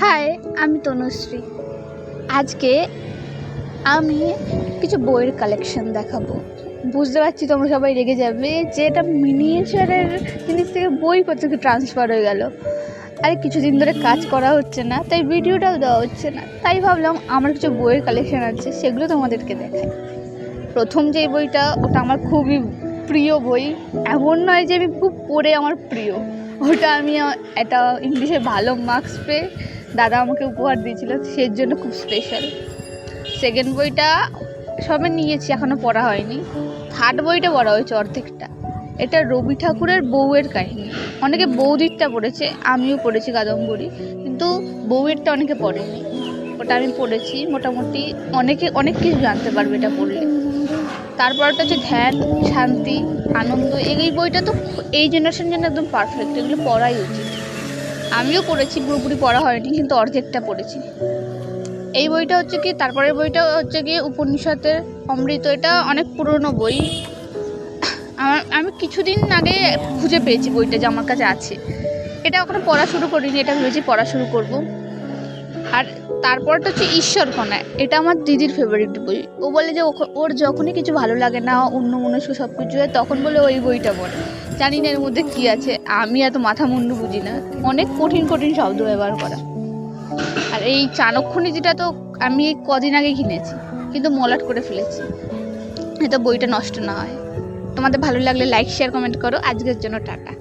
High, আমি তনুশ্রী। আজকে আমি কিছু বইয়ের কালেকশন দেখাবো। বুঝতে পারছি তোমরা সবাই রেগে যাবে যে এটা মিনিয়েচারের জিনিস থেকে বই কোথায় ট্রান্সফার হয়ে গেল। আরে কিছুদিন ধরে কাজ করা হচ্ছে না, তাই ভিডিওটাও দেওয়া হচ্ছে না, তাই ভাবলাম আমার কিছু বইয়ের কালেকশন আছে, সেগুলো তোমাদেরকে দেখাই। প্রথম যে বইটা, ওটা আমার খুবই প্রিয় বই। এমন নয় যে আমি খুব পড়ে আমার প্রিয়, ওটা আমি একটা ইংলিশে ভালো মার্কস পেয়ে দাদা আমাকে উপহার দিয়েছিল, সেই জন্য খুব স্পেশাল। সেকেন্ড বইটা সবে নিয়েছি, এখনও পড়া হয়নি। থার্ড বইটা পড়া হয়েছে অর্ধেকটা। এটা রবি ঠাকুরের বউয়ের কাহিনী। অনেকে বৌদিরটা পড়েছে, আমিও পড়েছি কাদম্বরী, কিন্তু বউয়েরটা অনেকে পড়েনি। ওটা আমি পড়েছি, মোটামুটি অনেক কিছু জানতে পারবে এটা পড়লে। তারপরটা হচ্ছে ধ্যান, শান্তি, আনন্দ। এই বইটা তো এই জেনারেশন জন্য একদম পারফেক্ট, এগুলো পড়াই উচিত। আমিও পড়েছি, পুরোপুরি পড়া হয়নি, কিন্তু অর্ধেকটা পড়েছি। এই বইটা হচ্ছে কি, তারপরের বইটা হচ্ছে কি উপনিষদের অমৃত। এটা অনেক পুরনো বই। আমি কিছুদিন আগে খুঁজে পেয়েছি বইটা, যে আমার কাছে আছে। এটা এখনো পড়া শুরু করিনি, এটা ভেবেছি পড়া শুরু করব। আর তারপরটা হচ্ছে ঈশ্বরকণা। এটা আমার দিদির ফেভারিট বই। ও বলে যে ওর যখনই কিছু ভালো লাগে না, অন্য মনস্ক সব কিছু হয়, তখন বলে ওই বইটা পড়ে। জানি না এর মধ্যে কী আছে, আমি এত মাথা মুন্ডু বুঝি না, অনেক কঠিন কঠিন শব্দ ব্যবহার করা। আর এই চাণক্যনীতিটা তো আমি কদিন আগে কিনেছি, কিন্তু মলাট করে ফেলেছি, এতে বইটা নষ্ট না হয়। তোমাদের ভালো লাগলে লাইক, শেয়ার, কমেন্ট করো। আজকের জন্য টাটা।